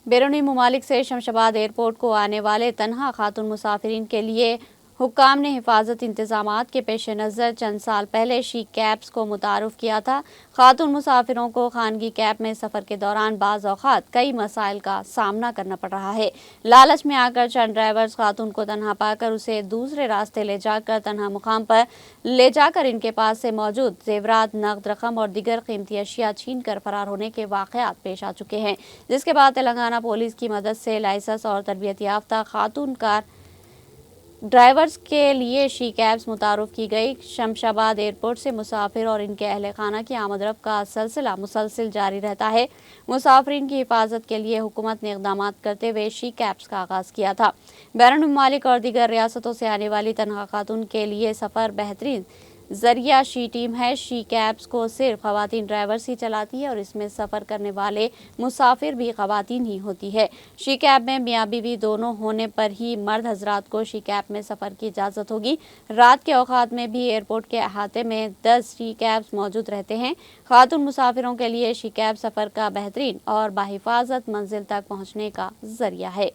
بیرونی ممالک سے شمشاباد ایئرپورٹ کو آنے والے تنہا خاتون مسافرین کے لیے حکام نے حفاظت انتظامات کے پیش نظر چند سال پہلے شی کیبز کو متعارف کیا تھا۔ خاتون مسافروں کو خانگی کیب میں سفر کے دوران بعض اوقات کئی مسائل کا سامنا کرنا پڑ رہا ہے۔ لالچ میں آ کر چند ڈرائیورز خاتون کو تنہا پا کر اسے دوسرے راستے لے جا کر تنہا مقام پر لے جا کر ان کے پاس سے موجود زیورات، نقد رقم اور دیگر قیمتی اشیاء چھین کر فرار ہونے کے واقعات پیش آ چکے ہیں، جس کے بعد تلنگانہ پولیس کی مدد سے لائسنس اور تربیت یافتہ خاتون کار ڈرائیورز کے لیے شی کیبز متعارف کی گئی۔ شمشاباد ایئرپورٹ سے مسافر اور ان کے اہل خانہ کی آمد رفت کا سلسلہ مسلسل جاری رہتا ہے۔ مسافرین کی حفاظت کے لیے حکومت نے اقدامات کرتے ہوئے شی کیبز کا آغاز کیا تھا۔ بیرون ممالک اور دیگر ریاستوں سے آنے والی تنہا خاتون کے لیے سفر بہترین ذریعہ شی ٹیم ہے۔ شی کیبز کو صرف خواتین ڈرائیورز ہی چلاتی ہے اور اس میں سفر کرنے والے مسافر بھی خواتین ہی ہوتی ہے۔ شی کیب میں میاں بیوی دونوں ہونے پر ہی مرد حضرات کو شی کیب میں سفر کی اجازت ہوگی۔ رات کے اوقات میں بھی ایئرپورٹ کے احاطے میں 10 شی کیبز موجود رہتے ہیں۔ خاتون مسافروں کے لیے شی کیب سفر کا بہترین اور باحفاظت منزل تک پہنچنے کا ذریعہ ہے۔